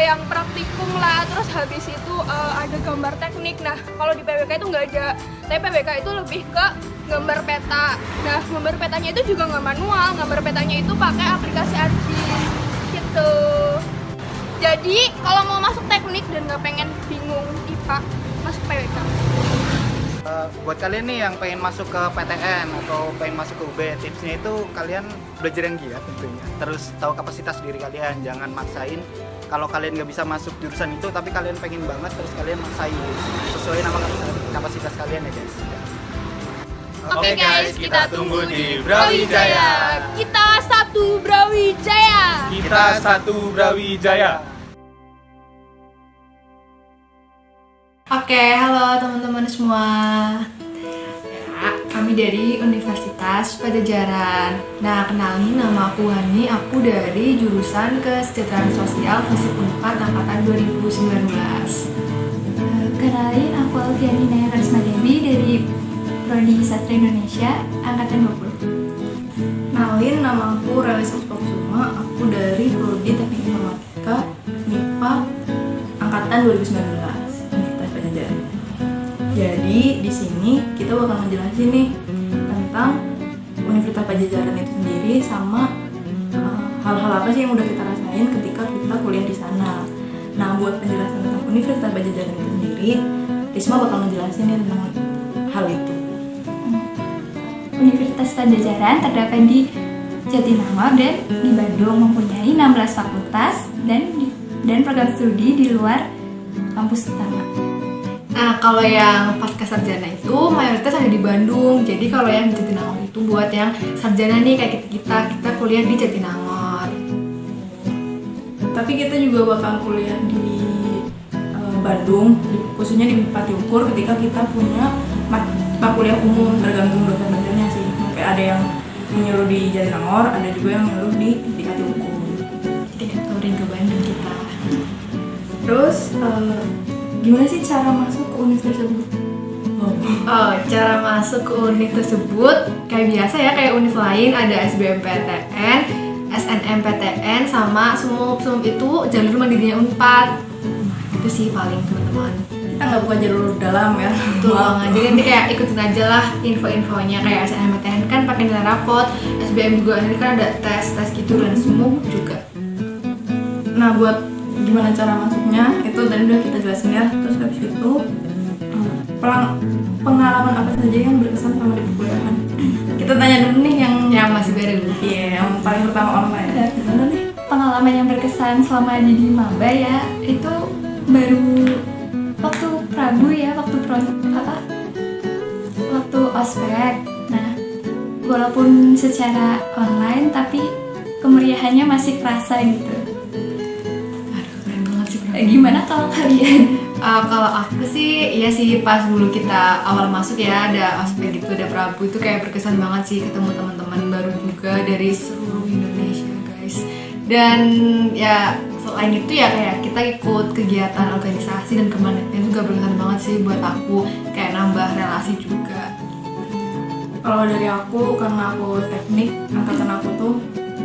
yang praktikum lah, terus habis itu ada gambar teknik. Nah, kalau di PWK itu nggak ada, tapi PWK itu lebih ke gambar peta. Nah, gambar petanya itu juga nggak manual, gambar petanya itu pakai aplikasi ArcGIS gitu. Jadi kalau mau masuk teknik dan nggak pengen bingung IPA, masuk PWK.
Buat kalian nih yang pengen masuk ke PTN atau pengen masuk ke UB, tipsnya itu kalian belajar yang giat tentunya. Terus tahu kapasitas diri kalian, jangan maksain. Kalau kalian nggak bisa masuk jurusan itu, tapi kalian pengen banget, terus kalian maksain. Sesuai nama kapasitas kalian ya guys.
Oke guys, kita tunggu di
Brawijaya.
Kita satu Brawijaya.
Kita satu Brawijaya.
Oke, halo teman-teman semua. Ya, kami dari Universitas Pajajaran. Nah, kenalin, nama aku Hani. Aku dari jurusan Kesejahteraan Sosial FISIP Unpad angkatan 2019.
Kenalin, aku Alfiani Naya Karisma Dewi dari Prodi Sastra Indonesia angkatan 20.
Kenalin, nama aku Relis Kusuma. Aku dari Prodi Teknik Informatika MIPA angkatan 2019. Universitas Pajajaran. Jadi di sini kita bakal ngejelasin nih tentang Universitas Pajajaran itu sendiri sama hal-hal apa sih yang udah kita rasain ketika kita kuliah di sana. Nah, buat penjelasan tentang Universitas Pajajaran itu sendiri, Risma bakal ngejelasin nih tentang hal itu.
Universitas Pajajaran terdapat di Jatinangor dan di Bandung, mempunyai 16 fakultas dan program studi di luar kampus utama.
Nah, kalau yang pasca sarjana itu mayoritas ada di Bandung. Jadi kalau yang di Jatinangor itu buat yang sarjana nih kayak kita kuliah di Jatinangor.
Tapi kita juga bakal kuliah di Bandung, khususnya di Pati Ukur ketika kita punya mata kuliah umum, tergantung dosen-dosennya sih. Kayak ada yang menyuruh di Jatinangor, ada juga yang menyuruh di Pati Ukur.
Jadi touring ke Bandung kita.
Terus gimana sih cara masuk ke universitas tersebut?
Cara masuk ke univ tersebut kayak biasa ya, kayak univ lain ada SBMPTN, SNMPTN, sama semua itu jalur mandirinya Unpad. Itu sih paling teman-teman.
Kita nggak buka jalur dalam ya.
Betul banget. Jadi nanti kayak ikutin aja lah info-infonya, kayak SNMPTN kan pakai nilai rapot, SBM juga ini kan ada tes gitu dan semua juga.
Nah, buat gimana cara masuknya itu tadi udah kita jelasin ya. Terus habis itu pengalaman apa saja yang berkesan sama di perkuliahan. Kita tanya dulu nih yang masih baru. Iya, yang paling pertama online. Gimana nih?
Pengalaman yang berkesan selama jadi maba ya, itu baru waktu Prabu ya, waktu ospek. Nah, walaupun secara online tapi kemeriahannya masih kerasa gitu. Gimana kalau kalian?
Kalau aku sih, iya sih pas dulu kita awal masuk ya ada ospek gitu, ada Prabu, itu kayak berkesan banget sih ketemu teman-teman baru juga dari seluruh Indonesia guys. Dan ya selain itu ya kayak kita ikut kegiatan organisasi dan kepanitiaan juga berkesan banget sih buat aku, kayak nambah relasi juga.
Kalau dari aku, karena aku teknik, angkatan aku tuh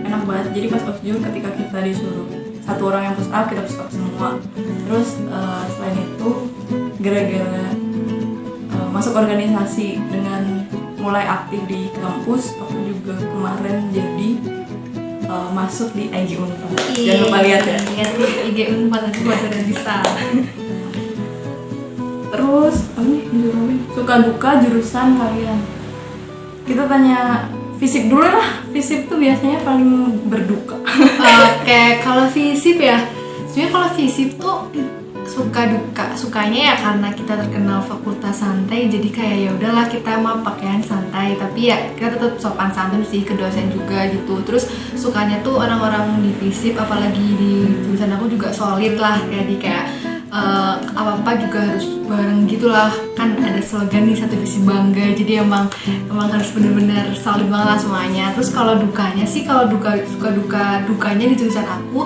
enak banget. Jadi pas osjur ketika kita disuruh satu orang yang push up, kita push up semua. Terus selain itu gara-gara masuk organisasi dengan mulai aktif di kampus, aku juga kemarin jadi masuk di IG Unpad. Jangan lupa lihat ya.
Lihat di IG Unpad nanti buat ada bisa.
Terus suka duka jurusan kalian. Kita tanya FISIP dulu lah. FISIP tuh biasanya paling berduka.
Oke, kalau FISIP ya, sebenarnya kalau FISIP tuh suka duka. Sukanya ya karena kita terkenal fakultas santai, jadi kayak ya udahlah kita mau pakaian santai, tapi ya kita tetap sopan santun sih ke dosen juga gitu. Terus sukanya tuh orang-orang di FISIP, apalagi di jurusan aku juga solid lah, kayak apa-apa juga harus bareng gitulah, kan ada slogan nih satu visi bangga, jadi emang harus bener-bener solid banget lah semuanya. Terus kalau dukanya sih, kalau dukanya di jurusan aku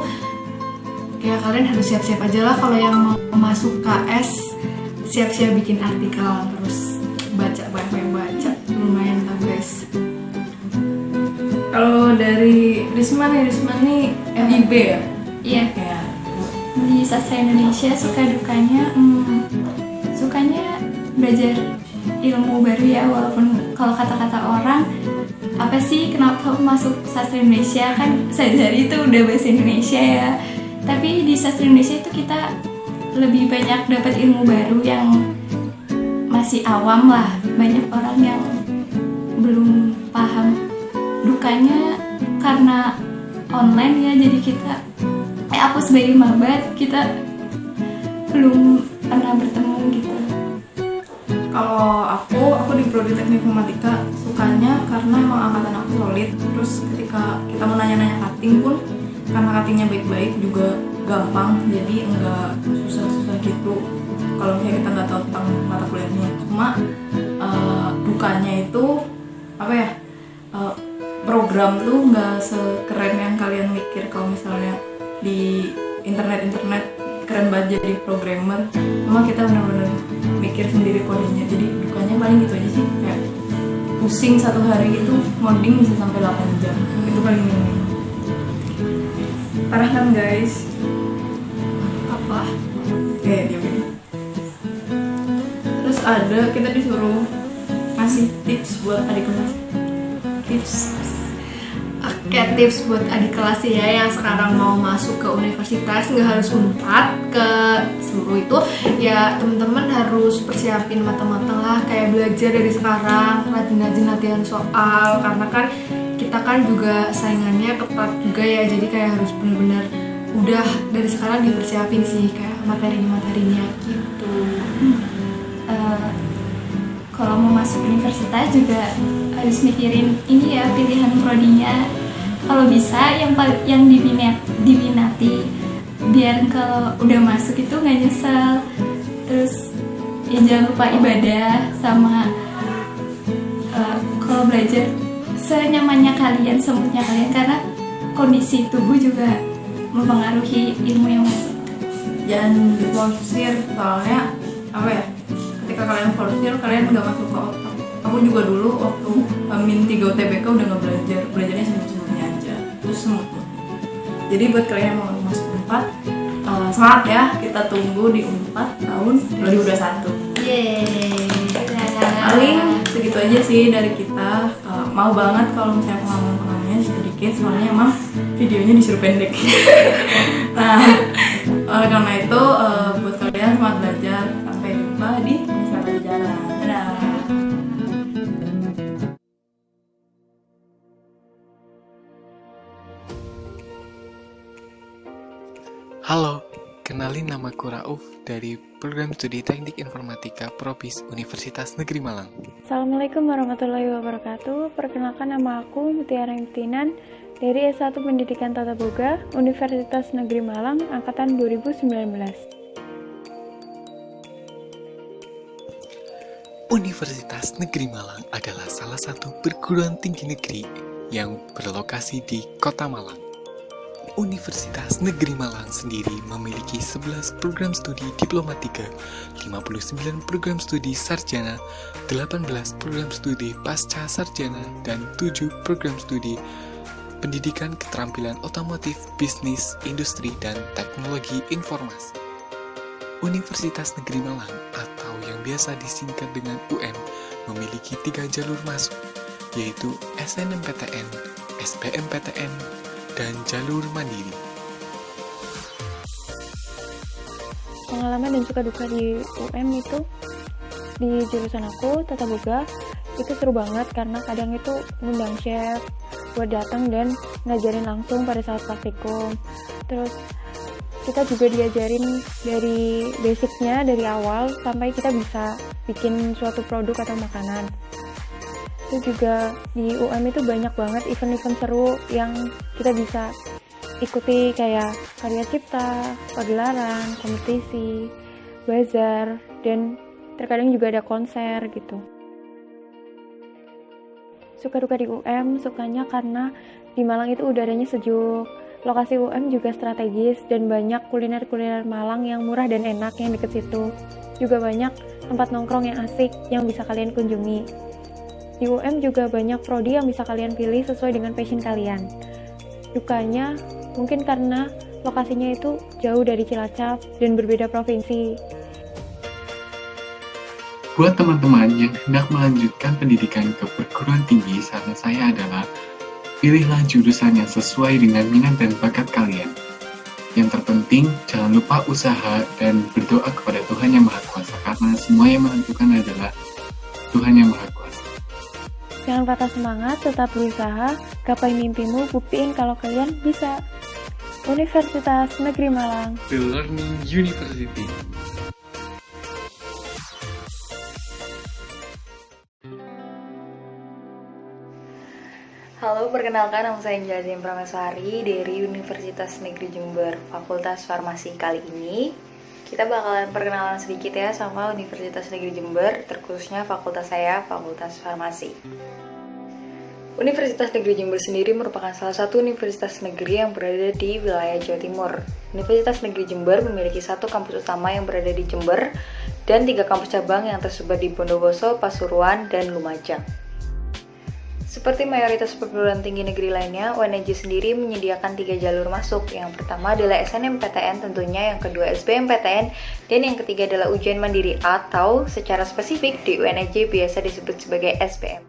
ya kalian harus siap-siap aja lah kalau yang mau masuk KS, siap-siap bikin artikel, terus banyak baca, lumayan lah guys.
Kalau dari Risma nih FIB ya?
Iya. Di Sastra Indonesia suka dukanya belajar ilmu baru ya, walaupun kalau kata-kata orang apa sih kenapa masuk Sastra Indonesia, kan sehari-hari itu udah bahasa Indonesia ya, tapi di Sastra Indonesia itu kita lebih banyak dapat ilmu baru yang masih awam lah, banyak orang yang belum paham. Dukanya karena online ya, jadi kita aku sebagai maba kita belum pernah bertemu gitu.
Kalau aku di Prodi Teknik Informatika sukanya karena emang angkatan aku solid. Terus ketika kita mau nanya-nanya cutting pun, karena cuttingnya baik-baik juga gampang, jadi enggak susah-susah gitu. kalau misalnya kita nggak tahu tentang mata kuliahnya. Cuma dukanya itu apa ya, program tuh nggak sekeren yang kalian mikir. Kalau misalnya di internet keren banget jadi programmer, memang kita benar-benar mikir sendiri kodenya. Jadi dukanya paling gitu aja sih, kayak pusing satu hari itu ngoding bisa sampai 8 jam, itu paling minim. Parah kan guys? Apa? Diam. Terus ada, kita disuruh ngasih tips buat adik kelas.
Tips buat adik kelas ya yang sekarang mau masuk ke universitas, nggak harus Unpad ke seluruh itu ya, teman-teman harus persiapin matang-matang lah, kayak belajar dari sekarang, rajin-rajin latihan soal, karena kan kita kan juga saingannya ketat juga ya, jadi kayak harus benar-benar udah dari sekarang dipersiapin sih kayak materi-materinya gitu.
Kalau mau masuk universitas juga harus mikirin ini ya, pilihan prodinya. Kalau bisa yang diminati, biar kalau udah masuk itu nggak nyesel. Terus ya jangan lupa ibadah sama kalau belajar senyamannya kalian, semutnya kalian, karena kondisi tubuh juga mempengaruhi ilmu yang masuk.
Jangan diforsir, soalnya apa ya, ketika kalian forsir kalian udah masuk ke otak. Aku juga dulu waktu min 3 UTBK udah nggak belajarnya semut-semutnya aja, terus semut. Jadi buat kalian yang mau masuk Unpad, semangat ya, kita tunggu di Unpad tahun 2021.
Yeay.
Paling segitu aja sih dari kita. Mau banget kalau misalnya pengalaman-pengalamannya sedikit, soalnya emang videonya disuruh pendek. Nah, oleh karena itu buat kalian semangat belajar, sampai jumpa di Wisata Jalan. Dadah.
Halo, kenalin namaku Rauf dari Program Studi Teknik Informatika Probis Universitas Negeri Malang.
Assalamualaikum warahmatullahi wabarakatuh. Perkenalkan, nama aku Mutiara Imtinan dari S1 Pendidikan Tata Boga Universitas Negeri Malang angkatan 2019.
Universitas Negeri Malang adalah salah satu perguruan tinggi negeri yang berlokasi di Kota Malang. Universitas Negeri Malang sendiri memiliki 11 program studi Diploma 3, 59 program studi Sarjana, 18 program studi Pasca Sarjana, dan 7 program studi Pendidikan Keterampilan Otomotif, Bisnis, Industri, dan Teknologi Informasi. Universitas Negeri Malang, atau yang biasa disingkat dengan UM, memiliki 3 jalur masuk, yaitu SNMPTN, SBMPTN, dan jalur mandiri.
Pengalaman dan suka duka di UM itu, di jurusan aku Tata Boga itu seru banget karena kadang itu ngundang chef buat datang dan ngajarin langsung pada saat praktikum. Terus kita juga diajarin dari basicnya dari awal sampai kita bisa bikin suatu produk atau makanan. Itu juga di UM itu banyak banget event-event seru yang kita bisa ikuti, kayak karya cipta, pagelaran, kompetisi, bazar, dan terkadang juga ada konser gitu. Suka duka di UM, sukanya karena di Malang itu udaranya sejuk, lokasi UM juga strategis, dan banyak kuliner-kuliner Malang yang murah dan enak yang deket situ. Juga banyak tempat nongkrong yang asik yang bisa kalian kunjungi. Di UM juga banyak prodi yang bisa kalian pilih sesuai dengan passion kalian. Dukanya mungkin karena lokasinya itu jauh dari Cilacap dan berbeda provinsi.
Buat teman-teman yang hendak melanjutkan pendidikan ke perguruan tinggi, saran saya adalah pilihlah jurusan yang sesuai dengan minat dan bakat kalian. Yang terpenting, jangan lupa usaha dan berdoa kepada Tuhan Yang Maha Kuasa, karena semua yang menentukan adalah Tuhan Yang Maha Kuasa.
Jangan patah semangat, tetap berusaha, gapai mimpimu, buktiin kalau kalian bisa. Universitas Negeri Malang,
The Learning University.
Halo, perkenalkan nama saya Angelina Prameswari dari Universitas Negeri Jember, Fakultas Farmasi. Kali ini Kita bakalan perkenalan sedikit ya sama Universitas Negeri Jember, terkhususnya fakultas saya, Fakultas Farmasi. Universitas Negeri Jember sendiri merupakan salah satu universitas negeri yang berada di wilayah Jawa Timur. Universitas Negeri Jember memiliki satu kampus utama yang berada di Jember dan 3 kampus cabang yang tersebar di Bondowoso, Pasuruan, dan Lumajang. Seperti mayoritas perguruan tinggi negeri lainnya, UNJ sendiri menyediakan 3 jalur masuk. Yang pertama adalah SNMPTN tentunya, yang kedua SBMPTN, dan yang ketiga adalah ujian mandiri atau secara spesifik di UNJ biasa disebut sebagai SBM.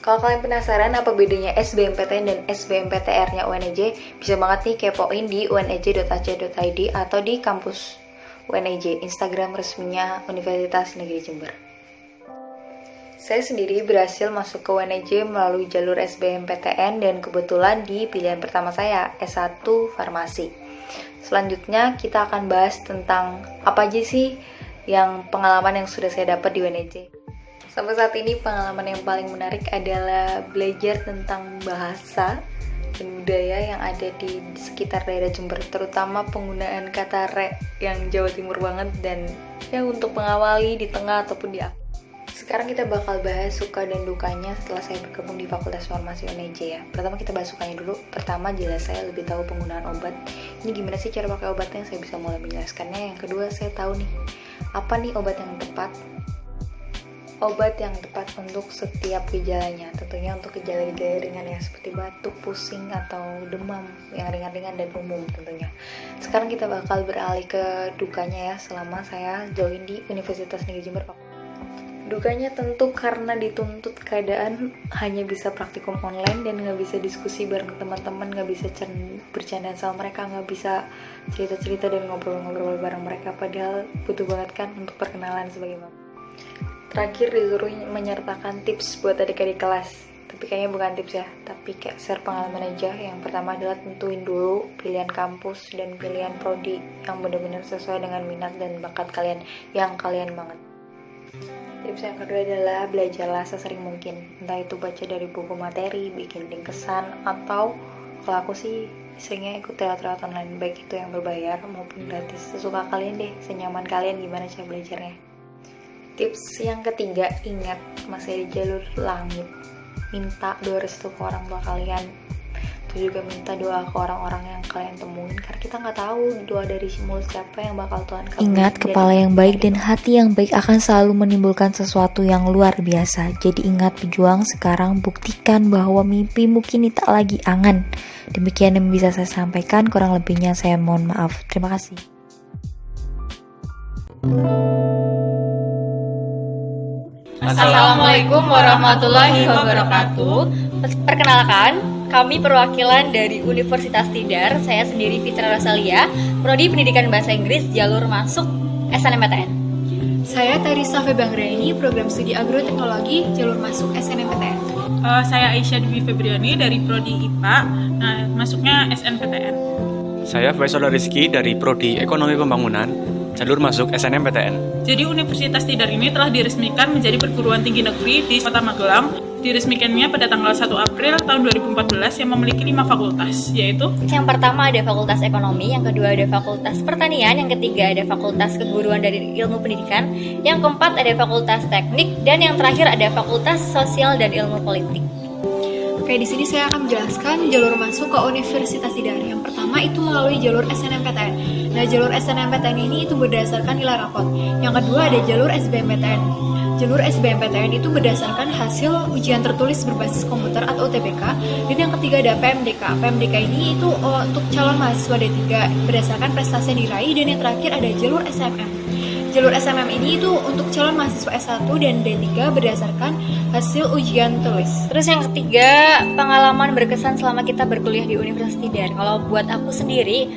Kalau kalian penasaran apa bedanya SBMPTN dan SBMPTR-nya UNJ, bisa banget nih kepoin di unj.ac.id atau di kampus UNJ, Instagram resminya Universitas Negeri Jember. Saya sendiri berhasil masuk ke UNJ melalui jalur SBMPTN dan kebetulan di pilihan pertama saya, S1 Farmasi. Selanjutnya kita akan bahas tentang apa aja sih yang pengalaman yang sudah saya dapat di UNJ. Sampai saat ini pengalaman yang paling menarik adalah belajar tentang bahasa dan budaya yang ada di sekitar daerah Jember, terutama penggunaan kata re yang Jawa Timur banget dan ya untuk mengawali di tengah ataupun di akhir. Sekarang kita bakal bahas suka dan dukanya setelah saya bergabung di Fakultas Farmasi UNJ ya. Pertama kita bahas sukanya dulu. Pertama jelas saya lebih tahu penggunaan obat. Ini gimana sih cara pakai obatnya, saya bisa mulai menjelaskannya. Yang kedua saya tahu nih, apa nih obat yang tepat. Obat yang tepat untuk setiap gejalanya. Tentunya untuk gejala-gejala ringan ya, seperti batuk, pusing, atau demam yang ringan-ringan dan umum tentunya. Sekarang kita bakal beralih ke dukanya ya selama saya join di Universitas Negeri Jember. Dukanya tentu karena dituntut keadaan hanya bisa praktikum online dan nggak bisa diskusi bareng teman-teman, nggak bisa bercanda sama mereka, nggak bisa cerita-cerita dan ngobrol-ngobrol bareng mereka, padahal butuh banget kan untuk perkenalan sebagai mama. Terakhir disuruh menyertakan tips buat adik-adik kelas, tapi kayaknya bukan tips ya, tapi kayak share pengalaman aja. Yang pertama adalah tentuin dulu pilihan kampus dan pilihan prodi yang benar-benar sesuai dengan minat dan bakat kalian yang kalian banget. Tips yang kedua adalah belajarlah sesering mungkin, entah itu baca dari buku materi, bikin ringkesan, atau kalau aku sih seringnya ikut teater online, baik itu yang berbayar maupun gratis. Sesuka kalian deh, senyaman kalian gimana cara belajarnya. Tips yang ketiga, ingat masih ada jalur langit. Minta doa restu ke orang tua kalian. Itu juga minta doa ke orang-orang yang kalian temuin, karena kita nggak tahu doa dari mulut siapa yang bakal Tuhan kabulkan.
Ingat, kepala yang baik dan hati yang baik akan selalu menimbulkan sesuatu yang luar biasa. Jadi ingat, pejuang, sekarang buktikan bahwa mimpimu kini tak lagi angan. Demikian yang bisa saya sampaikan, kurang lebihnya saya mohon maaf. Terima kasih.
Assalamualaikum warahmatullahi wabarakatuh. Perkenalkan, kami perwakilan dari Universitas Tidar. Saya sendiri Fitra Rosalia, Prodi Pendidikan Bahasa Inggris, jalur masuk SNMPTN.
Saya Tarisa Febangreni, program studi agroteknologi, jalur masuk SNMPTN.
Saya Aisyah Dwi Febriani dari Prodi IPA, masuknya SNMPTN.
Saya Faisal Rizky dari Prodi Ekonomi Pembangunan, jalur masuk SNMPTN.
Jadi Universitas Tidar ini telah diresmikan menjadi perguruan tinggi negeri di Kota Magelang. Diresmikannya pada tanggal 1 April tahun 2014 yang memiliki 5 fakultas, yaitu
yang pertama ada Fakultas Ekonomi, yang kedua ada Fakultas Pertanian, yang ketiga ada Fakultas Keguruan dari Ilmu Pendidikan, yang keempat ada Fakultas Teknik, dan yang terakhir ada Fakultas Sosial dan Ilmu Politik.
Oke, di sini saya akan menjelaskan jalur masuk ke Universitas Tidar. Yang pertama itu melalui jalur SNMPTN. Nah, jalur SNMPTN ini itu berdasarkan nilai rapot. Yang kedua ada jalur SBMPTN. Jalur SBMPTN itu berdasarkan hasil ujian tertulis berbasis komputer atau UTBK. Dan yang ketiga ada PMDK. PMDK ini itu untuk calon mahasiswa D3 berdasarkan prestasi yang diraih. Dan yang terakhir ada jalur SMM. Jalur SMM ini itu untuk calon mahasiswa S1 dan D3 berdasarkan hasil ujian tulis.
Terus yang ketiga, pengalaman berkesan selama kita berkuliah di Universitas Tidar. Kalau buat aku sendiri,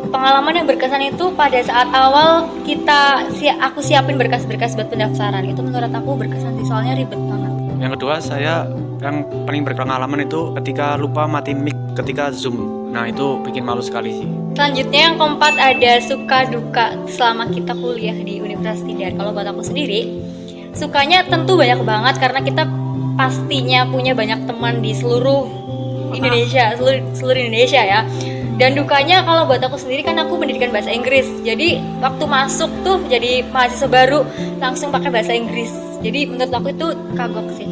pengalaman yang berkesan itu pada saat awal aku siapin berkas-berkas buat pendaftaran. Itu menurut aku berkesan sih, soalnya ribet banget.
Yang kedua, saya yang paling berpengalaman itu ketika lupa matiin mic ketika Zoom. Nah, itu bikin malu sekali sih.
Selanjutnya yang keempat ada suka duka selama kita kuliah di Universitas Tidar. Kalau buat aku sendiri, sukanya tentu banyak banget karena kita pastinya punya banyak teman di seluruh Indonesia, seluruh Indonesia ya. Dan dukanya kalau buat aku sendiri kan aku pendidikan bahasa Inggris. Jadi waktu masuk tuh jadi mahasiswa baru langsung pakai bahasa Inggris. Jadi menurut aku itu kagok sih.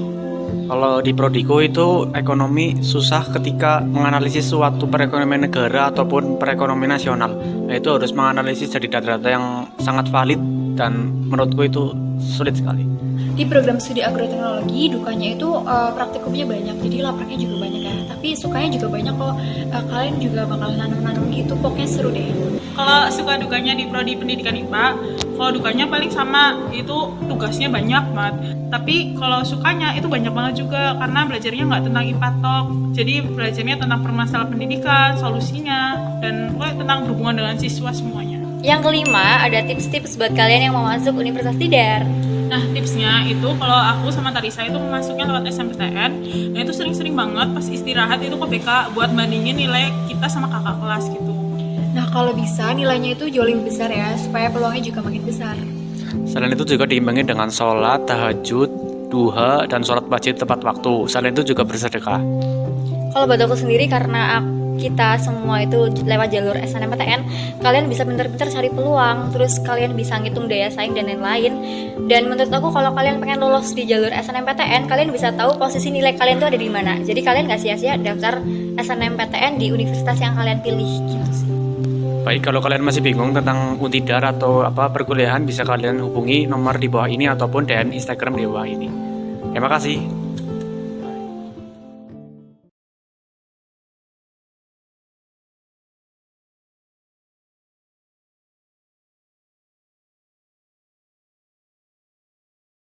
Kalau di Prodiku itu ekonomi susah ketika menganalisis suatu perekonomian negara ataupun perekonomian nasional. Nah, itu harus menganalisis dari data-data yang sangat valid dan menurutku itu sulit sekali.
Di program studi agroteknologi dukanya itu praktikumnya banyak, jadi lapraknya juga banyak ya. Tapi sukanya juga banyak kok. Kalian juga bakal nanam-nanam gitu, pokoknya seru deh.
Kalau suka dukanya di prodi pendidikan IPA, kalau dukanya paling sama, itu tugasnya banyak banget. Tapi kalau sukanya itu banyak banget juga karena belajarnya nggak tentang IPA tok. Jadi belajarnya tentang permasalahan pendidikan, solusinya, dan pokoknya tentang berhubungan dengan siswa semuanya.
Yang kelima, ada tips-tips buat kalian yang mau masuk Universitas Tidar.
Nah, tipsnya itu kalau aku sama Tarisa itu masuknya lewat SNMPTN. Nah, itu sering-sering banget pas istirahat itu ke BK buat bandingin nilai kita sama kakak kelas gitu.
Nah, kalau bisa nilainya itu jauh lebih besar ya, supaya peluangnya juga makin besar.
Selain itu juga diimbangi dengan sholat, tahajud, duha, dan sholat wajib tepat waktu. Selain itu juga bersedekah.
Kalau buat aku sendiri karena kita semua itu lewat jalur SNMPTN, kalian bisa pintar-pintar cari peluang, terus kalian bisa ngitung daya saing dan lain-lain. Dan menurut aku kalau kalian pengen lolos di jalur SNMPTN, kalian bisa tahu posisi nilai kalian tuh ada di mana. Jadi kalian gak sia-sia daftar SNMPTN di universitas yang kalian pilih gitu sih.
Baik, kalau kalian masih bingung tentang Untidar atau perkuliahan, bisa kalian hubungi nomor di bawah ini ataupun DM Instagram di bawah ini. Terima kasih.